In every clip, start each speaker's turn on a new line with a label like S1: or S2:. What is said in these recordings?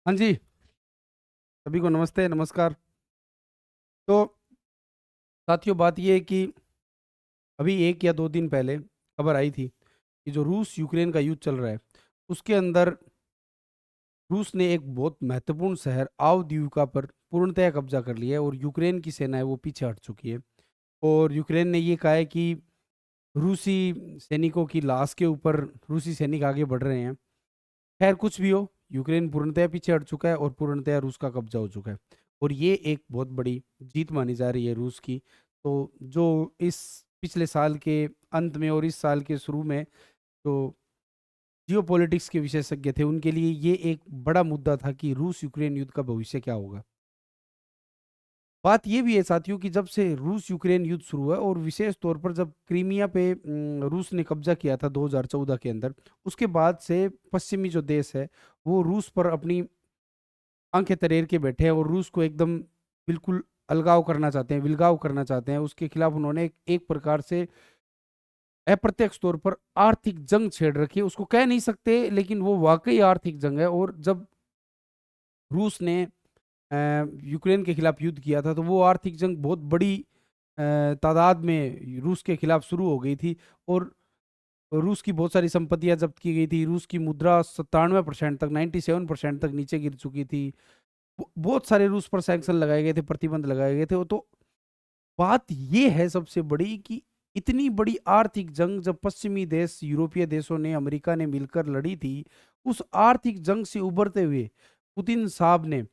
S1: हाँ जी, सभी को नमस्ते, नमस्कार। तो साथियों बात ये है कि अभी 1 या 2 दिन पहले खबर आई थी कि जो रूस-यूक्रेन का युद्ध चल रहा है, उसके अंदर रूस ने एक बहुत महत्वपूर्ण शहर आवदीव्का पर पूर्णतः कब्ज़ा कर लिया है और यूक्रेन की सेना है वो पीछे हट चुकी है। और यूक्रेन ने ये कहा है कि रूसी सैनिकों की लाश के ऊपर रूसी सैनिक आगे बढ़ रहे हैं। खैर कुछ भी हो, यूक्रेन पूर्णतः पीछे हट चुका है और पूर्णतः रूस का कब्ज़ा हो चुका है। और ये एक बहुत बड़ी जीत मानी जा रही है रूस की। तो जो इस पिछले साल के अंत में और इस साल के शुरू में जो जियोपॉलिटिक्स के विशेषज्ञ थे, उनके लिए ये एक बड़ा मुद्दा था कि रूस-यूक्रेन युद्ध का भविष्य क्या होगा? बात ये भी है साथियों कि जब से रूस-यूक्रेन युद्ध शुरू हुआ और विशेष तौर पर जब क्रीमिया पे रूस ने कब्ज़ा किया था 2014 के अंदर, उसके बाद से पश्चिमी जो देश है, वो रूस पर अपनी आंखें तरेर के बैठे हैं और रूस को एकदम बिल्कुल अलगाव करना चाहते हैं, विलगाव करना चाहते हैं। उसके खिलाफ उन्होंने एक एक प्रकार से अप्रत्यक्ष तौर पर आर्थिक जंग छेड़ रखी है। उसको कह नहीं सकते, लेकिन वो वाक़ई आर्थिक जंग है। और जब रूस ने यूक्रेन के खिलाफ युद्ध किया था, तो वो आर्थिक जंग बहुत बड़ी तादाद में रूस के खिलाफ शुरू हो गई थी। और रूस की बहुत सारी संपत्तियाँ जब्त की गई थी। रूस की मुद्रा 97% तक, 97% तक नीचे गिर चुकी थी। बहुत सारे रूस पर सैंक्शन लगाए गए थे, प्रतिबंध लगाए गए थे। तो बात ये है सबसे बड़ी कि इतनी बड़ी आर्थिक जंग जब पश्चिमी देश, यूरोपीय देशों ने, अमेरिका ने मिलकर लड़ी थी, उस आर्थिक जंग से उभरते हुए पुतिन साहब ने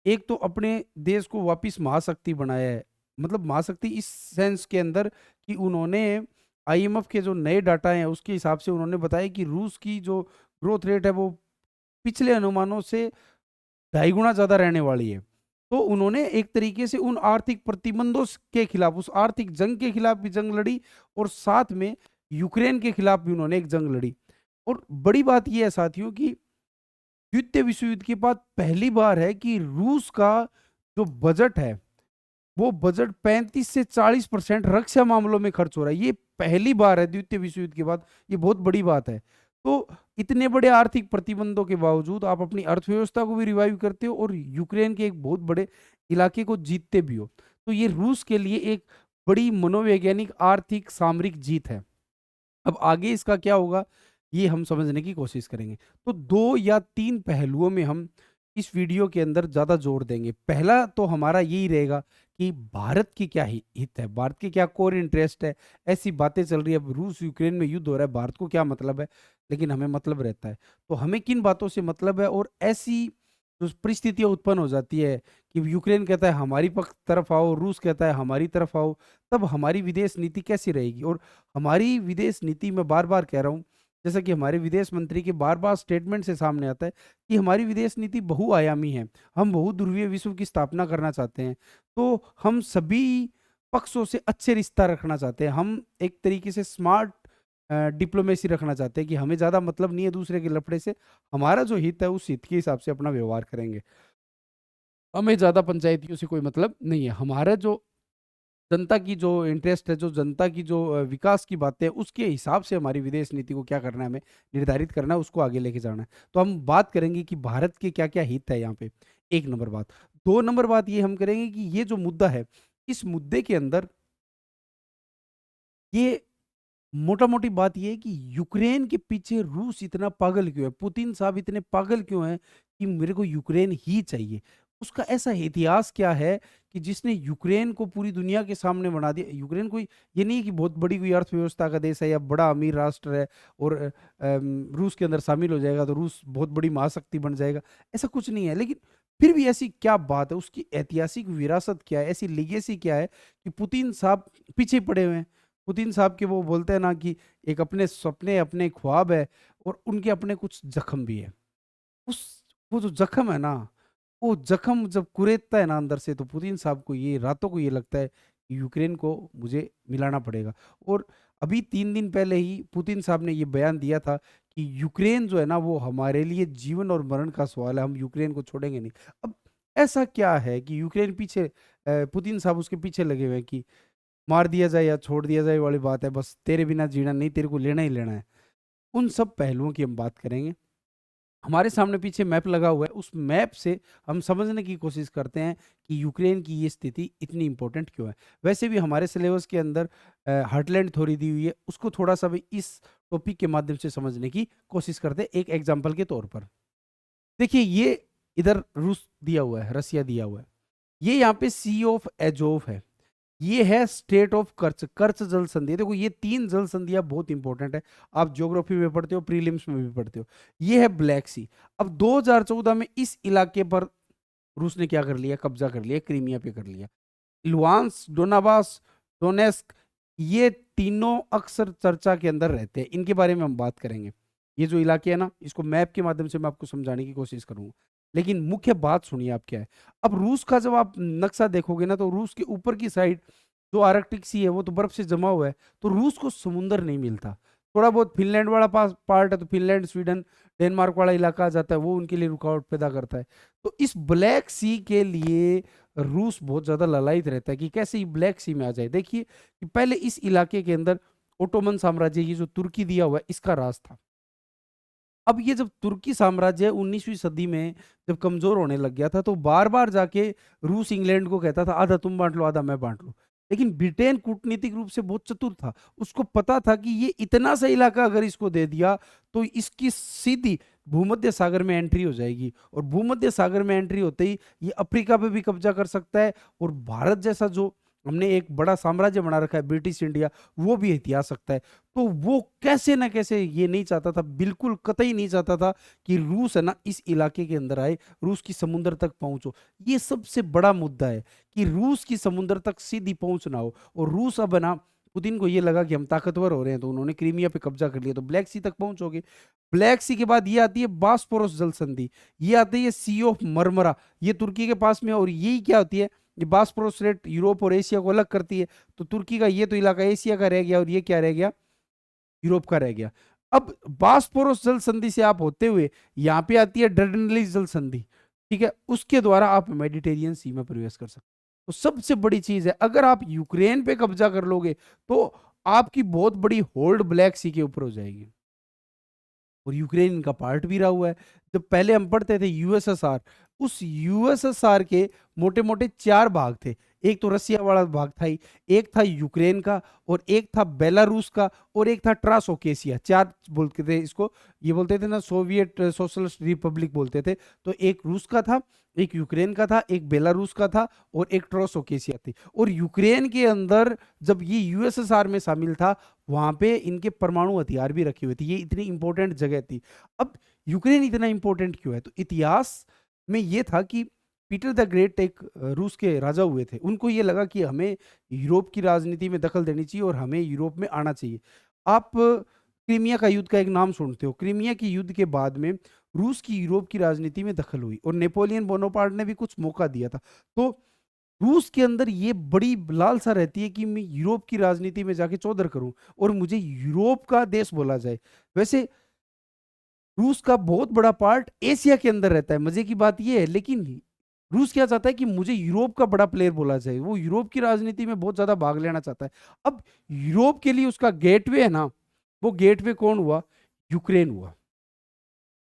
S1: एक तो अपने देश को वापिस महाशक्ति बनाया है। मतलब महाशक्ति इस सेंस के अंदर कि उन्होंने आईएमएफ के जो नए डाटा हैं, उसके हिसाब से उन्होंने बताया कि रूस की जो ग्रोथ रेट है, वो पिछले अनुमानों से ढाई गुना ज़्यादा रहने वाली है। तो उन्होंने एक तरीके से उन आर्थिक प्रतिबंधों के खिलाफ, उस आर्थिक जंग के खिलाफ भी जंग लड़ी और साथ में यूक्रेन के खिलाफ भी उन्होंने एक जंग लड़ी। और बड़ी बात ये है साथियों कि द्वितीय विश्व युद्ध के बाद पहली बार है कि रूस का जो बजट है, वो बजट 35 से 40% रक्षा मामलों में खर्च हो रहा है। ये पहली बार है द्वितीय विश्व युद्ध के बाद, ये बहुत बड़ी बात है। तो इतने बड़े आर्थिक प्रतिबंधों के बावजूद आप अपनी अर्थव्यवस्था को भी रिवाइव करते हो और यूक्रेन के एक बहुत बड़े इलाके को जीतते भी हो। तो ये रूस के लिए एक बड़ी मनोवैज्ञानिक, आर्थिक, सामरिक जीत है। अब आगे इसका क्या होगा, ये हम समझने की कोशिश करेंगे। तो 2 या 3 पहलुओं में हम इस वीडियो के अंदर ज़्यादा जोर देंगे। पहला तो हमारा यही रहेगा कि भारत की क्या हित है, भारत के क्या कोर इंटरेस्ट है। ऐसी बातें चल रही है, अब रूस-यूक्रेन में युद्ध हो रहा है, भारत को क्या मतलब है? लेकिन हमें मतलब रहता है। तो हमें किन बातों से मतलब है और ऐसी जो परिस्थितियाँ उत्पन्न हो जाती है कि यूक्रेन कहता है हमारी पक्ष तरफ आओ, रूस कहता है हमारी तरफ आओ, तब हमारी विदेश नीति कैसी रहेगी? और हमारी विदेश नीति मैं बार-बार कह रहा हूँ, जैसा कि हमारे विदेश मंत्री के बार-बार स्टेटमेंट से सामने आता है कि हमारी विदेश नीति बहुआयामी है। हम बहुध्रुवीय विश्व की स्थापना करना चाहते हैं। तो हम सभी पक्षों से अच्छे रिश्ता रखना चाहते हैं। हम एक तरीके से स्मार्ट डिप्लोमेसी रखना चाहते हैं कि हमें ज़्यादा मतलब नहीं है दूसरे के लफड़े से। हमारा जो हित है, उस हित के हिसाब से अपना व्यवहार करेंगे। हमें ज़्यादा पंचायतियों से कोई मतलब नहीं है। हमारा जो जनता की जो इंटरेस्ट है, जो जनता की जो विकास की बातें हैं, उसके हिसाब से हमारी विदेश नीति को क्या करना है, हमें निर्धारित करना है, उसको आगे लेके जाना है। तो हम बात करेंगे कि भारत के क्या-क्या हित है यहाँ पे, 1 नंबर बात। 2 नंबर बात ये हम करेंगे कि ये जो मुद्दा है, इस मुद्दे के अंदर ये मोटा-मोटी बात ये है कि यूक्रेन के पीछे रूस इतना पागल क्यों है? पुतिन साहब इतने पागल क्यों हैं कि मेरे को यूक्रेन ही चाहिए? उसका ऐसा इतिहास क्या है कि जिसने यूक्रेन को पूरी दुनिया के सामने बना दिया? यूक्रेन कोई ये नहीं है कि बहुत बड़ी कोई अर्थव्यवस्था का देश है या बड़ा अमीर राष्ट्र है और रूस के अंदर शामिल हो जाएगा तो रूस बहुत बड़ी महाशक्ति बन जाएगा, ऐसा कुछ नहीं है। लेकिन फिर भी ऐसी क्या बात है? उसकी ऐतिहासिक विरासत क्या है? ऐसी लीगेसी क्या है कि पुतिन साहब पीछे पड़े हुए हैं? पुतिन साहब के वो बोलते हैं ना कि एक अपने सपने, अपने ख्वाब है और उनके अपने कुछ ज़ख्म भी है। उस वो जो ज़ख्म है ना, वो ज़ख्म जब कुरेदता है ना अंदर से, तो पुतिन साहब को ये रातों को ये लगता है कि यूक्रेन को मुझे मिलाना पड़ेगा। और अभी 3 दिन पहले ही पुतिन साहब ने ये बयान दिया था कि यूक्रेन जो है ना, वो हमारे लिए जीवन और मरण का सवाल है, हम यूक्रेन को छोड़ेंगे नहीं। अब ऐसा क्या है कि यूक्रेन पीछे पुतिन साहब उसके पीछे लगे हुए हैं कि मार दिया जाए या छोड़ दिया जाए वाली बात है, बस तेरे बिना जीना नहीं, तेरे को लेना ही लेना है। उन सब पहलुओं की हम बात करेंगे। हमारे सामने पीछे मैप लगा हुआ है, उस मैप से हम समझने की कोशिश करते हैं कि यूक्रेन की ये स्थिति इतनी इम्पोर्टेंट क्यों है। वैसे भी हमारे सिलेबस के अंदर हार्टलैंड थ्योरी दी हुई है, उसको थोड़ा-सा भी इस टॉपिक के माध्यम से समझने की कोशिश करते हैं, एक एग्ज़ाम्पल के तौर पर। देखिए, ये इधर रूस दिया हुआ है, रसिया दिया हुआ है। ये यहाँ पे सी ऑफ एजोव है। ये है स्टेट ऑफ कर्च, कर्च जल संधि। देखो, ये 3 जल संधियाँ बहुत इंपॉर्टेंट है। आप ज्योग्राफी में पढ़ते हो, प्रीलिम्स में भी पढ़ते हो। ये है ब्लैक सी। अब 2014 में इस इलाके पर रूस ने क्या कर लिया? कब्जा कर लिया, क्रीमिया पे कर लिया। लुहांस्क, डोनाबास, डोनेस्क, ये तीनों अक्सर चर्चा के अंदर रहते हैं। इनके बारे में हम बात करेंगे। ये जो इलाके हैं ना, इसको मैप के माध्यम से मैं आपको समझाने की कोशिश करूँगा। लेकिन मुख्य बात सुनिए आप क्या है। अब रूस का जब आप नक्शा देखोगे ना, तो रूस के ऊपर की साइड जो आर्कटिक सी है, वो तो बर्फ से जमा हुआ है, तो रूस को समुंदर नहीं मिलता। थोड़ा बहुत फिनलैंड वाला पार्ट है, तो फिनलैंड, स्वीडन, डेनमार्क वाला इलाका आ जाता है, वो उनके लिए रुकावट पैदा करता है। तो इस ब्लैक सी के लिए रूस बहुत ज़्यादा ललायत रहता है कि कैसे ये ब्लैक सी में आ जाए। देखिए कि पहले इस इलाके के अंदर ओटोमन साम्राज्य, ये जो तुर्की दिया हुआ है, इसका राज था। अब ये जब तुर्की साम्राज्य 19वीं सदी में जब कमज़ोर होने लग गया था, तो बार-बार जाके रूस इंग्लैंड को कहता था, आधा तुम बाँट लो, आधा मैं बाँट लूँ। लेकिन ब्रिटेन कूटनीतिक रूप से बहुत चतुर था। उसको पता था कि ये इतना सा इलाका अगर इसको दे दिया, तो इसकी सीधी भूमध्य सागर में एंट्री हो जाएगी, और भूमध्य सागर में एंट्री होते ही ये अफ्रीका पे भी कब्ज़ा कर सकता है, और भारत जैसा जो हमने एक बड़ा साम्राज्य बना रखा है ब्रिटिश इंडिया, वो भी हथिया सकता है। तो वो कैसे न कैसे ये नहीं चाहता था, बिल्कुल कतई नहीं चाहता था कि रूस है ना इस इलाके के अंदर आए, रूस की समुद्र तक पहुँचो। ये सबसे बड़ा मुद्दा है कि रूस की समुद्र तक सीधी पहुँच ना हो, और रूस अब है ना, पुतिन को ये लगा कि हम ताकतवर हो रहे हैं, तो उन्होंने क्रीमिया पे कब्जा कर लिया, तो ब्लैक सी तक पहुँचोगे। ब्लैक सी के बाद ये आती है बास्पोरस जल संधि, ये आती है सी ऑफ मरमरा, ये तुर्की के पास में है, और यही क्या होती है, ये बास्पोरस स्ट्रेट यूरोप और एशिया को अलग करती है। तो तुर्की का ये तो इलाका एशिया का रह गया, और ये क्या रह गया? यूरोप का रह गया। अब बास्पोरस जल संधि से आप होते हुए यहाँ पे आती है डर्डेनलीज जल संधि, ठीक है? उसके द्वारा आप मेडिटेरियन सी में प्रवेश कर सकते हो। तो सबसे बड़ी चीज़ है, अगर आप यूक्रेन पे कब्जा कर लोगे, तो आपकी बहुत बड़ी होल्ड ब्लैक सी के ऊपर हो जाएगी। और यूक्रेन इनका पार्ट भी रहा हुआ है। जब पहले हम पढ़ते थे यूएसएसआर, उस यूएसएसआर के मोटे-मोटे 4 भाग थे। एक तो रसिया वाला भाग था ही, एक था यूक्रेन का, और एक था बेलारूस का, और एक था ट्रांसओकेशिया। 4 बोलते थे इसको, ये बोलते थे ना सोवियत सोशलिस्ट रिपब्लिक बोलते थे। तो एक रूस का था, एक यूक्रेन का था, एक बेलारूस का था, और एक ट्रांसओकेशिया थी। और यूक्रेन के अंदर जब ये यूएसएसआर में शामिल था, वहाँ पे इनके परमाणु हथियार भी रखे हुए थे। ये इतनी इंपॉर्टेंट जगह थी। अब यूक्रेन इतना इंपॉर्टेंट क्यों है? तो इतिहास में ये था कि पीटर द ग्रेट एक रूस के राजा हुए थे। उनको ये लगा कि हमें यूरोप की राजनीति में दखल देनी चाहिए, और हमें यूरोप में आना चाहिए। आप क्रीमिया का युद्ध का एक नाम सुनते हो। क्रीमिया के युद्ध के बाद में रूस की यूरोप की राजनीति में दखल हुई, और नेपोलियन बोनापार्ट ने भी कुछ मौका दिया था। तो रूस के अंदर ये बड़ी लालसा रहती है कि मैं यूरोप की राजनीति में जाके चौधर करूं, और मुझे यूरोप का देश बोला जाए। वैसे रूस का बहुत बड़ा पार्ट एशिया के अंदर रहता है, मजे की बात ये है। लेकिन रूस क्या चाहता है कि मुझे यूरोप का बड़ा प्लेयर बोला जाए, वो यूरोप की राजनीति में बहुत ज्यादा भाग लेना चाहता है। अब यूरोप के लिए उसका गेटवे है ना, वो गेटवे कौन हुआ? यूक्रेन हुआ।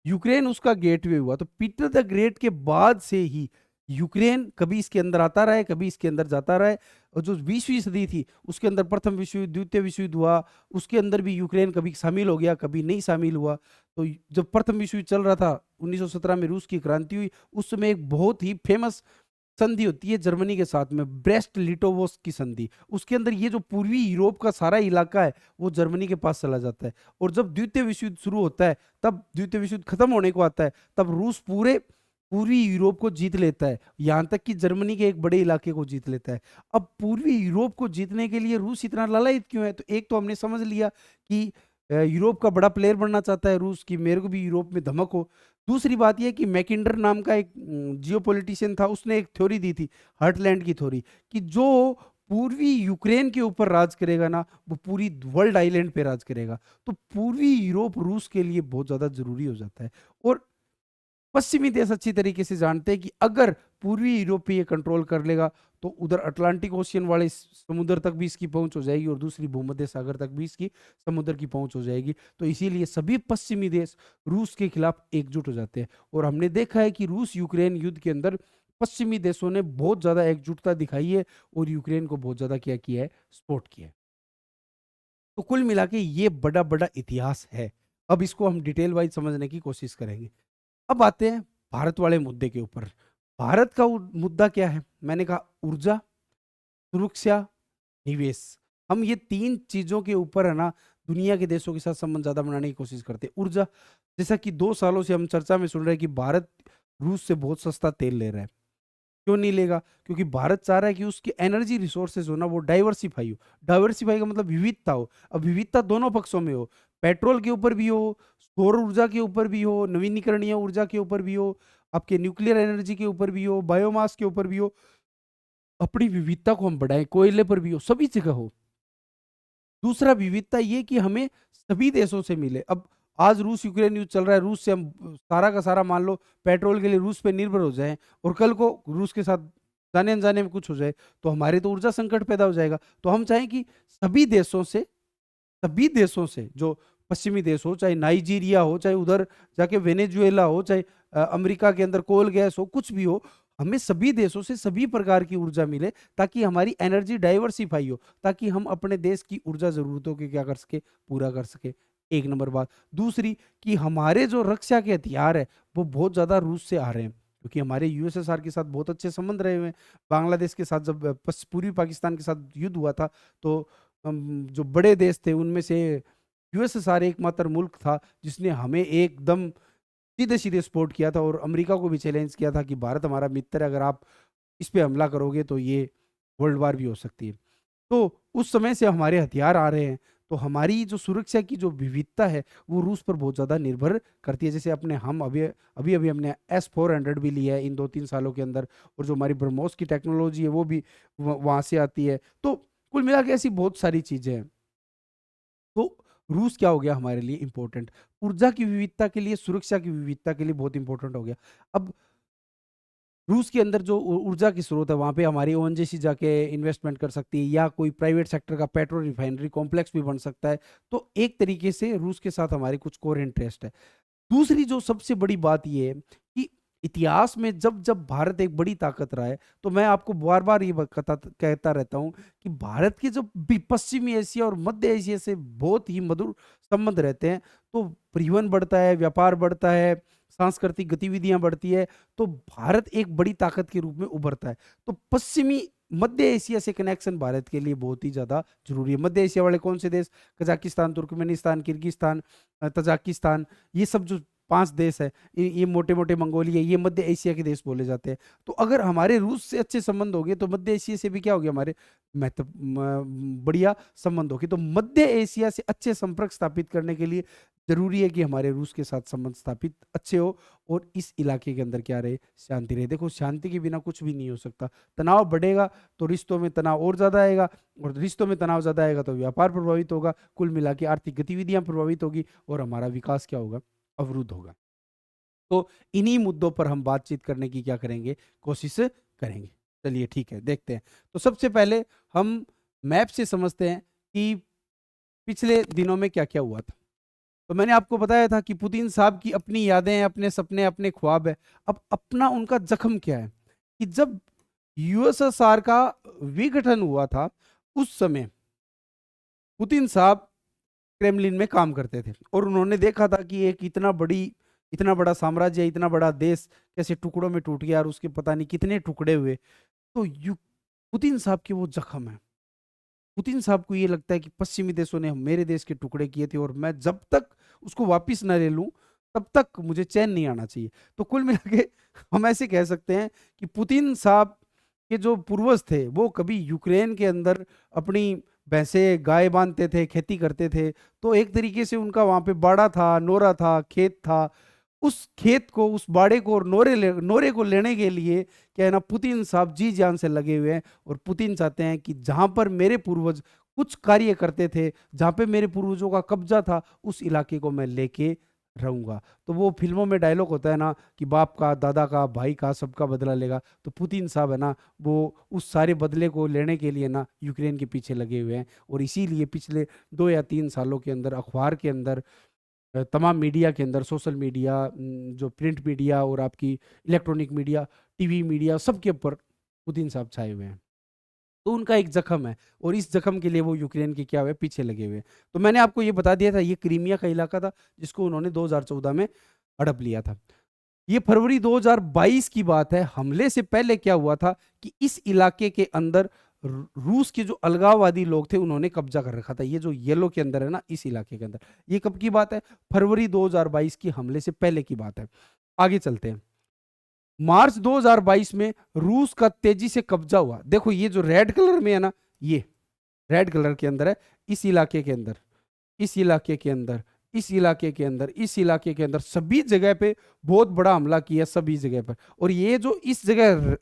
S1: यूक्रेन उसका गेटवे हुआ। तो पीटर द ग्रेट के बाद से ही यूक्रेन कभी इसके अंदर आता रहा है, कभी इसके अंदर जाता रहा है। और जो 20वीं सदी थी, उसके अंदर प्रथम विश्व युद्ध, द्वितीय विश्व युद्ध हुआ, उसके अंदर भी यूक्रेन कभी शामिल हो गया, कभी नहीं शामिल हुआ। तो जब प्रथम विश्व युद्ध चल रहा था, 1917 में रूस की क्रांति हुई, उस समय एक बहुत ही फेमस संधि होती है जर्मनी के साथ में, ब्रेस्ट लिटोवोस्क की संधि। उसके अंदर ये जो पूर्वी यूरोप का सारा इलाका है, वो जर्मनी के पास चला जाता है। और जब द्वितीय विश्व युद्ध शुरू होता है, तब द्वितीय विश्व युद्ध खत्म होने को आता है, तब रूस पूरे पूर्वी यूरोप को जीत लेता है, यहाँ तक कि जर्मनी के एक बड़े इलाके को जीत लेता है। अब पूर्वी यूरोप को जीतने के लिए रूस इतना लालायित क्यों है? तो एक तो हमने समझ लिया कि यूरोप का बड़ा प्लेयर बनना चाहता है रूस, की मेरे को भी यूरोप में धमक हो। दूसरी बात ये कि मैकिंडर नाम का एक जियोपॉलिटिशियन था, उसने एक थ्योरी दी थी, हार्टलैंड की थ्योरी, कि जो पूर्वी यूक्रेन के ऊपर राज करेगा ना, वो पूरी वर्ल्ड आइलैंड पे राज करेगा। तो पूर्वी यूरोप रूस के लिए बहुत ज़्यादा ज़रूरी हो जाता है। और पश्चिमी देश अच्छी तरीके से जानते हैं कि अगर पूर्वी यूरोप पे ये कंट्रोल कर लेगा तो उधर अटलांटिक ओशियन वाले समुद्र तक भी इसकी पहुंच हो जाएगी और दूसरी भूमध्य सागर तक भी इसकी समुद्र की पहुंच हो जाएगी। तो इसीलिए सभी पश्चिमी देश रूस के खिलाफ एकजुट हो जाते हैं और हमने देखा है कि रूस यूक्रेन युद्ध के अंदर पश्चिमी देशों ने बहुत ज़्यादा एकजुटता दिखाई है और यूक्रेन को बहुत ज़्यादा क्या किया है, सपोर्ट किया है। तो कुल मिला के ये बड़ा-बड़ा इतिहास है। अब इसको हम डिटेल वाइज़ समझने की कोशिश करेंगे। अब आते हैं भारत वाले मुद्दे के ऊपर। भारत का मुद्दा क्या है? मैंने कहा ऊर्जा, सुरक्षा, निवेश। हम ये 3 चीज़ों के ऊपर है ना दुनिया के देशों के साथ संबंध ज़्यादा बनाने की कोशिश करते हैं। ऊर्जा, जैसा कि 2 सालों से हम चर्चा में सुन रहे हैं कि भारत रूस से बहुत सस्ता तेल ले रहा है। क्यों नहीं लेगा? क्योंकि भारत चाह रहा है कि उसकी एनर्जी रिसोर्सेज हो ना वो डाइवर्सिफाई हो। डाइवर्सिफाई का मतलब विविधता हो। अब विविधता दोनों पक्षों में हो। पेट्रोल के ऊपर भी हो, सौर ऊर्जा के ऊपर भी हो, नवीनीकरणीय ऊर्जा के ऊपर भी हो, आपके न्यूक्लियर एनर्जी के ऊपर भी हो, बायोमास के ऊपर भी हो। अपनी विविधता को हम बढ़ाएँ, कोयले पर भी हो, सभी जगह हो। दूसरा विविधता ये कि हमें सभी देशों से मिले। अब आज रूस यूक्रेन युद्ध चल रहा है, रूस से हम सारा का सारा मान लो पेट्रोल के लिए रूस पे निर्भर हो जाएँ और कल को रूस के साथ जाने-अनजाने में कुछ हो जाए, तो हमारे तो ऊर्जा संकट पैदा हो जाएगा। तो हम चाहें कि सभी देशों से जो पश्चिमी देश हो, चाहे नाइजीरिया हो, चाहे उधर जाके वेनेजुएला हो, चाहे अमेरिका के अंदर कोल गैस हो, कुछ भी हो, हमें सभी देशों से सभी प्रकार की ऊर्जा मिले ताकि हमारी एनर्जी डाइवर्सिफाई हो, ताकि हम अपने देश की ऊर्जा ज़रूरतों के क्या कर सकें, पूरा कर सकें। एक नंबर बात। दूसरी कि हमारे जो रक्षा के हथियार है, वो बहुत ज़्यादा रूस से आ रहे हैं, क्योंकि हमारे यूएसएसआर के साथ बहुत अच्छे संबंध रहे हुए हैं। बांग्लादेश के साथ जब पूर्वी पाकिस्तान के साथ युद्ध हुआ था, तो जो बड़े देश थे उनमें से यूएसएसआर एकमात्र मुल्क था जिसने हमें एकदम सीधे-सीधे सपोर्ट किया था और अमेरिका को भी चैलेंज किया था कि भारत हमारा मित्र है, अगर आप इस पे हमला करोगे तो ये वर्ल्ड वार भी हो सकती है। तो उस समय से हमारे हथियार आ रहे हैं, तो हमारी जो सुरक्षा की जो विविधता है, वो रूस पर बहुत ज़्यादा निर्भर करती है। जैसे अपने हम अभी-अभी हमने एस-400 भी लिया है इन 2-3 सालों के अंदर और जो हमारी ब्रह्मोस की टेक्नोलॉजी है, वो भी वहाँ से आती है। तो कुल मिला के ऐसी बहुत सारी चीज़ें हैं। तो रूस क्या हो गया हमारे लिए इम्पोर्टेंट, ऊर्जा की विविधता के लिए, सुरक्षा की विविधता के लिए बहुत इंपॉर्टेंट हो गया। अब रूस के अंदर जो ऊर्जा की स्रोत है वहाँ पे हमारी ओएनजीसी जाके इन्वेस्टमेंट कर सकती है या कोई प्राइवेट सेक्टर का पेट्रो रिफाइनरी कॉम्प्लेक्स भी बन सकता है। तो एक तरीके से रूस के साथ हमारी कुछ कोर इंटरेस्ट है। दूसरी जो सबसे बड़ी बात ये है कि इतिहास में जब-जब भारत एक बड़ी ताकत रहा है, तो मैं आपको बार-बार ये कहता रहता हूँ कि भारत के जो पश्चिमी एशिया और मध्य एशिया से बहुत ही मधुर संबंध रहते हैं। तो परिवहन बढ़ता है, व्यापार बढ़ता है, सांस्कृतिक गतिविधियाँ बढ़ती है, तो भारत एक बड़ी ताकत के रूप में उभरता है। तो पश्चिमी मध्य एशिया से कनेक्शन भारत के लिए बहुत ही ज़्यादा ज़रूरी है। मध्य एशिया वाले कौन से देश? कज़ाकिस्तान, तुर्कमेनिस्तान, किर्गिस्तान, तजाकिस्तान, ये सब जो 5 देश हैं, ये मोटे-मोटे मंगोलिया, ये मध्य एशिया के देश बोले जाते हैं। तो अगर हमारे रूस से अच्छे संबंध हो गए, तो मध्य एशिया से भी क्या हो गया हमारे बढ़िया संबंध हो गए। तो मध्य एशिया से अच्छे संपर्क स्थापित करने के लिए ज़रूरी है कि हमारे रूस के साथ संबंध स्थापित अच्छे हो और इस इलाके के अंदर क्या रहे, शांति रहे। देखो शांति के बिना कुछ भी नहीं हो सकता। तनाव बढ़ेगा, तो रिश्तों में तनाव और ज़्यादा आएगा और रिश्तों में तनाव ज़्यादा आएगा, तो व्यापार प्रभावित होगा, कुल मिला के आर्थिक गतिविधियाँ प्रभावित होगी और हमारा विकास क्या होगा? अवरुद्ध होगा। तो इन्हीं मुद्दों पर हम बातचीत करने की क्या करेंगे, कोशिश करेंगे। चलिए ठीक है, देखते हैं। तो सबसे पहले हम मैप से समझते हैं कि पिछले दिनों में क्या-क्या हुआ था। तो मैंने आपको बताया था कि पुतिन साहब की अपनी यादें हैं, अपने सपने, अपने ख्वाब हैं। अब अपना उनका ज़ख्म क्या है कि जब यूएसएसआर का विघटन हुआ था, उस समय पुतिन साहब क्रेमलिन में काम करते थे और उन्होंने देखा था कि एक इतना बड़ा साम्राज्य, इतना बड़ा देश कैसे टुकड़ों में टूट गया और उसके पता नहीं कितने टुकड़े हुए। तो पुतिन साहब के वो जख्म है। पुतिन साहब को ये लगता है कि पश्चिमी देशों ने मेरे देश के टुकड़े किए थे और मैं जब तक उसको वापस न ले लूं तब तक मुझे चैन नहीं आना चाहिए। तो कुल मिला के हम ऐसे कह सकते हैं कि पुतिन साहब के जो पूर्वज थे वो कभी यूक्रेन के अंदर अपनी भैंसे गाय बांधते थे, खेती करते थे। तो एक तरीके से उनका वहाँ पे बाड़ा था, नोरा था, खेत था। उस खेत को, उस बाड़े को और नोरे को लेने के लिए क्या है ना, पुतिन साहब जी जान से लगे हुए हैं और पुतिन चाहते हैं कि जहाँ पर मेरे पूर्वज कुछ कार्य करते थे, जहाँ पे मेरे पूर्वजों का कब्जा था, उस इलाके को मैं लेके रहूंगा। तो वो फिल्मों में डायलॉग होता है ना कि बाप का, दादा का, भाई का, सबका बदला लेगा। तो पुतिन साहब है ना, वो उस सारे बदले को लेने के लिए ना यूक्रेन के पीछे लगे हुए हैं। और इसीलिए पिछले 2 या 3 सालों के अंदर अखबार के अंदर, तमाम मीडिया के अंदर, सोशल मीडिया, जो प्रिंट मीडिया और आपकी इलेक्ट्रॉनिक मीडिया, टीवी मीडिया, सबके ऊपर पुतिन साहब छाए हुए हैं। तो उनका एक जख्म है, और इस जख्म के लिए वो यूक्रेन के क्या हुए, पीछे लगे हुए हैं। तो मैंने आपको ये बता दिया था, ये क्रीमिया का इलाका था जिसको उन्होंने 2014 में हड़प लिया था। ये फरवरी 2022 की बात है। हमले से पहले क्या हुआ था कि इस इलाके के अंदर रूस के जो अलगाववादी लोग थे उन्होंने कब्जा कर रखा था। ये जो येलो के अंदर है ना, इस इलाके के अंदर। ये कब की बात है? फरवरी 2022 की, हमले से पहले की बात है। आगे चलते हैं। मार्च 2022 में रूस का तेजी से कब्जा हुआ। देखो ये जो रेड कलर में है ना, ये रेड कलर के अंदर है, इस इलाके के अंदर, इस इलाके के अंदर, इस इलाके के अंदर, इस इलाके के अंदर, सभी जगह पे बहुत बड़ा हमला किया, सभी जगह पर। और ये जो इस जगह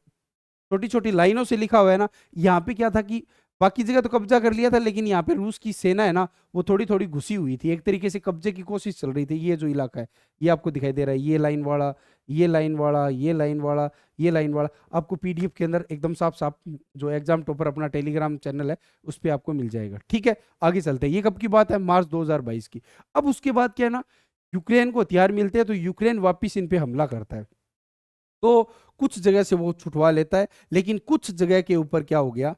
S1: छोटी छोटी लाइनों से लिखा हुआ है ना, यहाँ पे क्या था कि बाकी जगह तो कब्जा कर लिया था, लेकिन यहाँ पे रूस की सेना है ना, वो थोड़ी थोड़ी घुसी हुई थी, एक तरीके से कब्जे की कोशिश चल रही थी। ये जो इलाका है, ये आपको दिखाई दे रहा है, ये लाइन वाला, ये लाइन वाला, ये लाइन वाला, ये लाइन वाला, आपको पीडीएफ के अंदर एकदम साफ साफ, जो एग्जाम टॉपर अपना टेलीग्राम चैनल है उस पर आपको मिल जाएगा। ठीक है, आगे चलते हैं। ये कब की बात है? मार्च 2022 की। अब उसके बाद क्या है ना, यूक्रेन को हथियार मिलते हैं, तो यूक्रेन वापिस इन पे हमला करता है। तो कुछ जगह से वो छुटवा लेता है, लेकिन कुछ जगह के ऊपर क्या हो गया,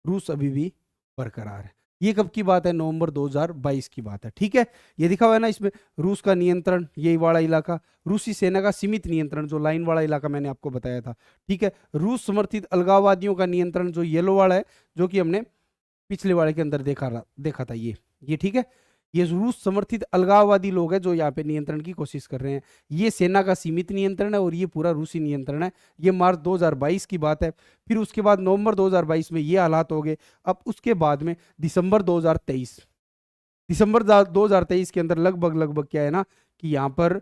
S1: रूस अभी भी बरकरार है। ये कब की बात है? नवंबर 2022 की बात है। ठीक है, ये दिखा हुआ है ना इसमें, रूस का नियंत्रण, यही वाला इलाका, रूसी सेना का सीमित नियंत्रण, जो लाइन वाला इलाका मैंने आपको बताया था। ठीक है, रूस समर्थित अलगाववादियों का नियंत्रण, जो येलो वाला है, जो कि हमने पिछले वाले के अंदर देखा था, ये ठीक है। ये रूस समर्थित अलगाववादी लोग हैं जो यहाँ पे नियंत्रण की कोशिश कर रहे हैं। ये सेना का सीमित नियंत्रण है और ये पूरा रूसी नियंत्रण है। ये मार्च 2022 की बात है। फिर उसके बाद नवंबर 2022 में ये हालात हो गए। अब उसके बाद में दिसंबर 2023, दिसंबर 2023 के अंदर लगभग लगभग क्या है ना कि यहाँ पर,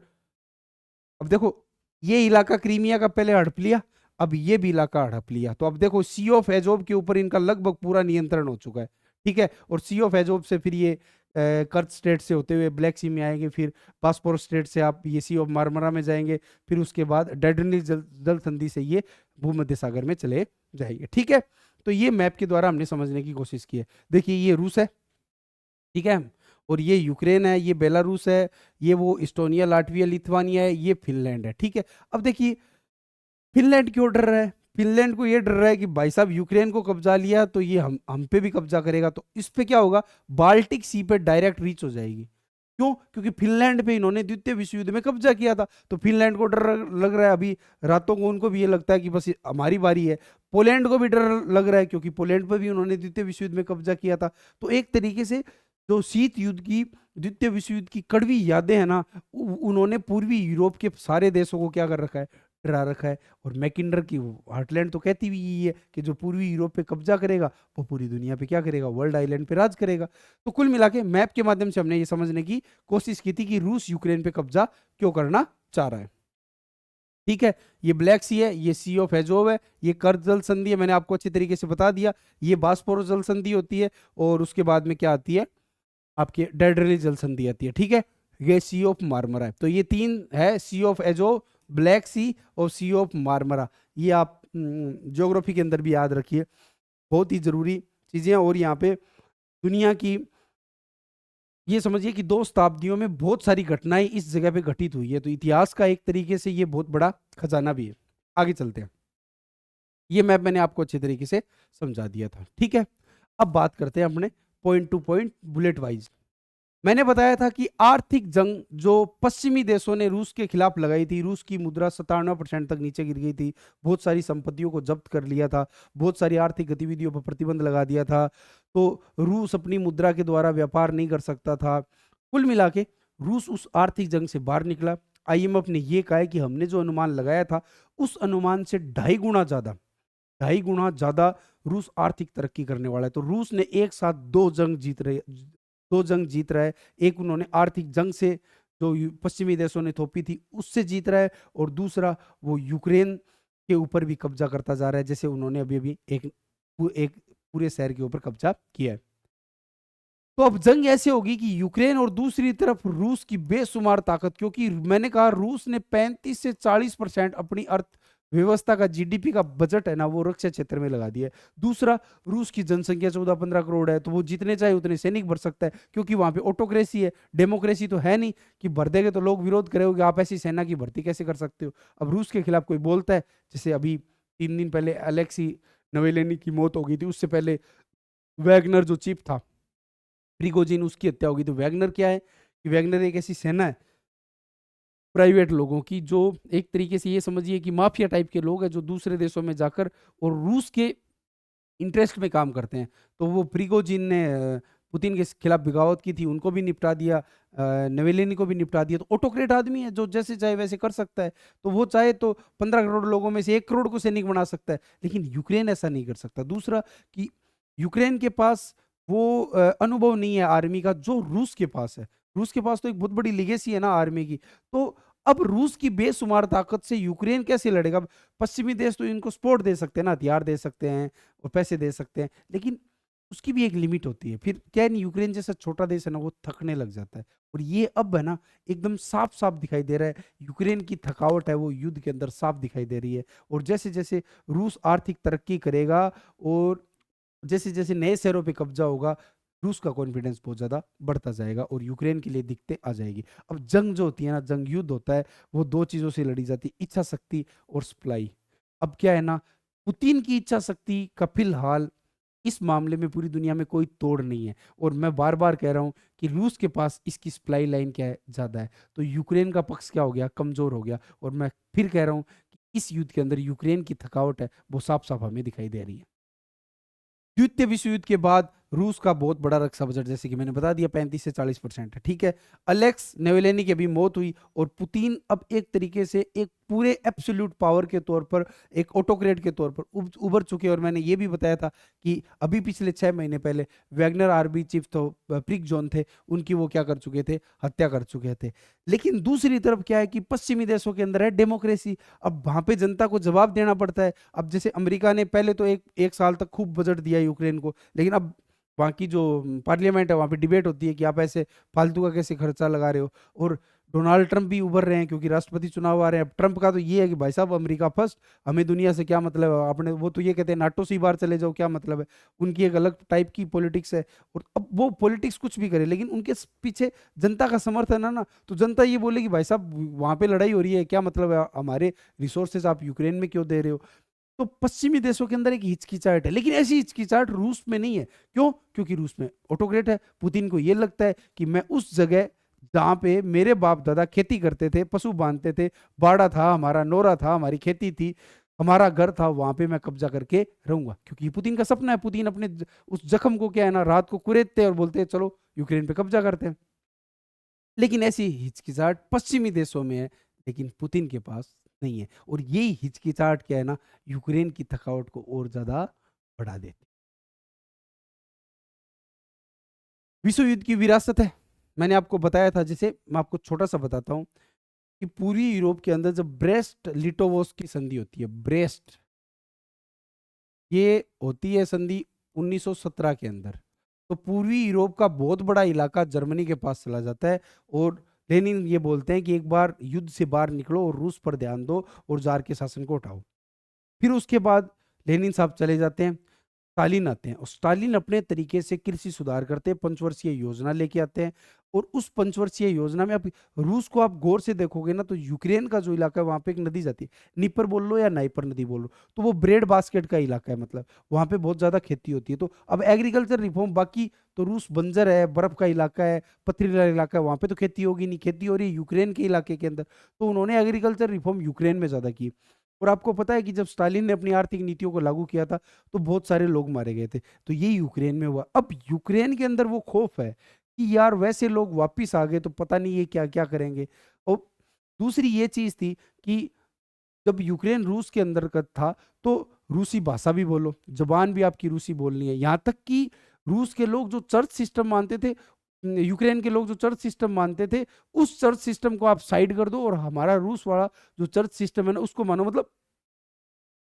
S1: अब देखो, ये इलाका क्रीमिया का पहले हड़प लिया, अब ये भी इलाका हड़प लिया। तो अब देखो, सी ऑफ एजोब के ऊपर इनका लगभग पूरा नियंत्रण हो चुका है। ठीक है, और सी ऑफ एजोब से फिर ये कर्च स्टेट से होते हुए ब्लैक सी में आएंगे, फिर पासपोर्ट स्टेट से आप ये सी ऑफ मार्मरा में जाएंगे, फिर उसके बाद डैडनिल जल संधि से ये भूमध्य सागर में चले जाएंगे। ठीक है, तो ये मैप के द्वारा हमने समझने की कोशिश की है। देखिए ये रूस है, ठीक है, और ये यूक्रेन है, ये बेलारूस है, ये वो इस्टोनिया, लाटविया, लिथुआनिया है, ये फिनलैंड है। ठीक है, अब देखिए फिनलैंड क्यों डर रहा है? फिनलैंड को ये डर रहा है कि भाई साहब यूक्रेन को कब्जा लिया तो ये हम पे भी कब्जा करेगा, तो इस पे क्या होगा, बाल्टिक सी पे डायरेक्ट रीच हो जाएगी। क्यों? क्योंकि फिनलैंड पे इन्होंने द्वितीय विश्व युद्ध में कब्जा किया था, तो फिनलैंड को डर लग रहा है अभी रातों को, उनको भी ये लगता है कि बस हमारी बारी है। पोलैंड को भी डर लग रहा है क्योंकि पोलैंड पर भी उन्होंने द्वितीय विश्व युद्ध में कब्जा किया था। तो एक तरीके से जो शीत युद्ध की, द्वितीय विश्व युद्ध की कड़वी यादें हैं ना, उन्होंने पूर्वी यूरोप के सारे देशों को क्या कर रखा है, डरा रखा है। और मैकिंडर की हार्टलैंड तो कहती भी यही है कि जो पूर्वी यूरोप पे कब्जा करेगा वो पूरी दुनिया पे क्या करेगा, वर्ल्ड आइलैंड पे राज करेगा। तो कुल मिला के मैप के माध्यम से हमने ये समझने की कोशिश की थी कि रूस यूक्रेन पे कब्जा क्यों करना चाह रहा है। ठीक है, ये ब्लैक सी है, ये सी ऑफ एजोव है, ये कर्ज जल संधि है, मैंने आपको अच्छी तरीके से बता दिया। ये बास्पोरस जल संधि होती है, और उसके बाद में क्या आती है, आपकी डेड्रेली जल संधि आती है। ठीक है, ये सी ऑफ मार्मरा है। तो ये तीन है, सी ऑफ एजो, ब्लैक सी और सी ऑफ मार्मरा। ये आप ज्योग्राफी के अंदर भी याद रखिए, बहुत ही जरूरी चीजें हैं। और यहाँ पे दुनिया की, ये समझिए कि 2 शताब्दियों में बहुत सारी घटनाएं इस जगह पे घटित हुई है। तो इतिहास का एक तरीके से ये बहुत बड़ा खजाना भी है। आगे चलते हैं। ये मैप मैंने आपको अच्छे तरीके से समझा दिया था। ठीक है, अब बात करते हैं अपने point two point bullet wise. मैंने बताया था कि आर्थिक जंग जो पश्चिमी देशों ने रूस के खिलाफ लगाई थी, रूस की मुद्रा 97% तक नीचे गिर गई थी, बहुत सारी संपत्तियों को जब्त कर लिया था, बहुत सारी आर्थिक गतिविधियों पर प्रतिबंध लगा दिया था। तो रूस अपनी मुद्रा के द्वारा व्यापार नहीं कर सकता था। कुल मिला के रूस उस आर्थिक जंग से बाहर निकला। आईएमएफ ने यह कहा है कि हमने जो अनुमान लगाया था उस अनुमान से 2.5 गुना ज्यादा रूस आर्थिक तरक्की करने वाला है। तो रूस ने एक साथ 2 जंग जीत रहा है। एक उन्होंने आर्थिक जंग से, जो पश्चिमी देशों ने थोपी थी, उससे जीत रहा है, और दूसरा वो यूक्रेन के ऊपर भी कब्जा करता जा रहा है, जैसे उन्होंने अभी अभी एक पूरे शहर के ऊपर कब्जा किया है। तो अब जंग ऐसे होगी कि यूक्रेन और दूसरी तरफ रूस की बेशुमार ताकत, क्योंकि मैंने कहा रूस ने 35 से 40% अपनी अर्थव्यवस्था का, जीडीपी का बजट है ना, वो रक्षा क्षेत्र में लगा दिया है। दूसरा, रूस की जनसंख्या 14-15 करोड़ है, तो वो जितने चाहे उतने सैनिक भर सकता है, क्योंकि वहां पे ऑटोक्रेसी है, डेमोक्रेसी तो है नहीं कि भर देंगे तो लोग विरोध करेंगे, आप ऐसी सेना की भर्ती कैसे कर सकते हो। अब रूस के खिलाफ कोई बोलता है, जैसे अभी 3 दिन पहले अलेक्सी नवेलेनी की मौत हो गई थी, उससे पहले वैगनर जो चीफ था प्रिगोजिन, उसकी हत्या होगी। तो वैगनर क्या है कि वैगनर एक ऐसी सेना है प्राइवेट लोगों की, जो एक तरीके से ये समझिए कि माफिया टाइप के लोग हैं, जो दूसरे देशों में जाकर और रूस के इंटरेस्ट में काम करते हैं। तो वो प्रिगोजिन ने पुतिन के खिलाफ बगावत की थी, उनको भी निपटा दिया, नवेलेनी को भी निपटा दिया। तो ऑटोक्रेट आदमी है, जो जैसे चाहे वैसे कर सकता है। तो वो चाहे तो 15 करोड़ लोगों में से 1 करोड़ को सैनिक बना सकता है, लेकिन यूक्रेन ऐसा नहीं कर सकता। दूसरा कि यूक्रेन के पास वो अनुभव नहीं है आर्मी का जो रूस के पास है। रूस के पास तो एक बहुत बड़ी लिगेसी है ना आर्मी की। तो अब रूस की बेशुमार ताकत से यूक्रेन कैसे लड़ेगा? अब पश्चिमी देश तो इनको सपोर्ट दे सकते हैं ना, हथियार दे सकते हैं और पैसे दे सकते हैं, लेकिन उसकी भी एक लिमिट होती है। फिर क्या है, यूक्रेन जैसा छोटा देश है ना, वो थकने लग जाता है। और ये अब है ना, एकदम साफ साफ दिखाई दे रहा है, यूक्रेन की थकावट है वो युद्ध के अंदर साफ दिखाई दे रही है। और जैसे जैसे रूस आर्थिक तरक्की करेगा और जैसे जैसे नए शहरों पे कब्जा होगा, रूस का कॉन्फिडेंस बहुत ज़्यादा बढ़ता जाएगा और यूक्रेन के लिए दिक्कतें आ जाएगी। अब जंग जो होती है ना, जंग युद्ध होता है, वो दो चीज़ों से लड़ी जाती है, इच्छा शक्ति और सप्लाई। अब क्या है ना, पुतिन की इच्छा शक्ति का फिलहाल इस मामले में पूरी दुनिया में कोई तोड़ नहीं है। और मैं बार बार कह रहा हूं कि रूस के पास इसकी सप्लाई लाइन क्या है, ज़्यादा है। तो यूक्रेन का पक्ष क्या हो गया, कमज़ोर हो गया। और मैं फिर कह रहा हूं कि इस युद्ध के अंदर यूक्रेन की थकावट है, वो साफ साफ हमें दिखाई दे रही है। द्वितीय विश्व युद्ध के बाद रूस का बहुत बड़ा रक्षा बजट, जैसे कि मैंने बता दिया, 35 से 40% है, ठीक है। अलेक्स नेवेलेनी की अभी मौत हुई और पुतिन अब एक तरीके से एक पूरे एब्सोल्यूट पावर के तौर पर, एक ऑटोक्रेट के तौर पर उभर चुके हैं। और मैंने ये भी बताया था कि अभी पिछले 6 महीने पहले वैगनर आर्मी चीफ तो प्रिक जॉन थे, उनकी वो क्या कर चुके थे, हत्या कर चुके थे। लेकिन दूसरी तरफ क्या है कि पश्चिमी देशों के अंदर है डेमोक्रेसी, अब वहां पे जनता को जवाब देना पड़ता है। अब जैसे अमेरिका ने पहले तो एक साल तक खूब बजट दिया यूक्रेन को, लेकिन अब वहाँ की जो पार्लियामेंट है, वहाँ पे डिबेट होती है कि आप ऐसे फालतू का कैसे खर्चा लगा रहे हो। और डोनाल्ड ट्रंप भी उभर रहे हैं, क्योंकि राष्ट्रपति चुनाव आ रहे हैं। अब ट्रंप का तो ये है कि भाई साहब अमेरिका फर्स्ट, हमें दुनिया से क्या मतलब है, आपने वो तो ये कहते हैं नाटो से ही बाहर चले जाओ, क्या मतलब है। उनकी एक अलग टाइप की पॉलिटिक्स है। और अब वो पॉलिटिक्स कुछ भी करे, लेकिन उनके पीछे जनता का समर्थन है ना, तो जनता ये बोलेगी भाई साहब वहाँ पे लड़ाई हो रही है, क्या मतलब है, हमारे रिसोर्सेज आप यूक्रेन में क्यों दे रहे हो। तो पश्चिमी देशों के अंदर एक हिचकिचाहट है, लेकिन ऐसी हिचकिचाहट रूस में नहीं है। क्यों? क्योंकि रूस में ऑटोक्रेट है। पुतिन को ये लगता है कि मैं उस जगह जहां पे मेरे बाप दादा खेती करते थे, पशु बांधते थे, बाड़ा था हमारा, नोरा था, हमारी खेती थी, हमारा घर था, वहां पे मैं कब्जा करके रहूंगा। क्योंकि पुतिन का सपना है, पुतिन अपने उस जख्म को क्या है ना, रात को कुरेदते हैं और बोलते हैं चलो यूक्रेन पे कब्जा करते हैं। लेकिन ऐसी हिचकिचाहट पश्चिमी देशों में है, लेकिन पुतिन के पास नहीं है। और यही हिचकिचाहट क्या है ना, यूक्रेन की थकावट को और ज्यादा बढ़ा देती। विश्व युद्ध की विरासत है, मैंने आपको बताया था। जैसे मैं आपको छोटा सा बताता हूँ कि पूरी यूरोप के अंदर जब ब्रेस्ट लिटोवोस की संधि होती है, ब्रेस्ट, ये होती है संधि 1917 के अंदर। तो पूर्वी यूरोप का बहुत बड़ा इलाका जर्मनी के पास चला जाता है। और लेनिन ये बोलते हैं कि एक बार युद्ध से बाहर निकलो और रूस पर ध्यान दो और जार के शासन को उठाओ। फिर उसके बाद लेनिन साहब चले जाते हैं, स्टालिन आते हैं और स्टालिन अपने तरीके से कृषि सुधार करते हैं, पंचवर्षीय योजना लेके आते हैं। और उस पंचवर्षीय योजना में अब रूस को आप गौर से देखोगे ना, तो यूक्रेन का जो इलाका है वहां पे एक नदी जाती है, नीपर बोल लो या नाइपर नदी बोल लो, तो वो ब्रेड बास्केट का इलाका है, मतलब वहां पे बहुत ज्यादा खेती होती है। तो अब एग्रीकल्चर रिफॉर्म, बाकी तो रूस बंजर है, बर्फ का इलाका है, पथरीला इलाका है, वहां पे तो खेती होगी नहीं, खेती हो रही है यूक्रेन के इलाके के अंदर। तो उन्होंने एग्रीकल्चर रिफॉर्म यूक्रेन में ज्यादा की। और आपको पता है कि जब स्टालिन ने अपनी आर्थिक नीतियों को लागू किया था, तो बहुत सारे लोग मारे गए थे। तो ये यूक्रेन में हुआ। अब यूक्रेन के अंदर वो खौफ है कि यार वैसे लोग वापिस आ गए तो पता नहीं ये क्या क्या करेंगे। और दूसरी ये चीज थी कि जब यूक्रेन रूस के अंदर का था, तो रूसी भाषा भी बोलो, जबान भी आपकी रूसी बोलनी है। यहाँ तक कि रूस के लोग जो चर्च सिस्टम मानते थे, यूक्रेन के लोग जो चर्च सिस्टम मानते थे, उस चर्च सिस्टम को आप साइड कर दो और हमारा रूस वाला जो चर्च सिस्टम है ना उसको मानो। मतलब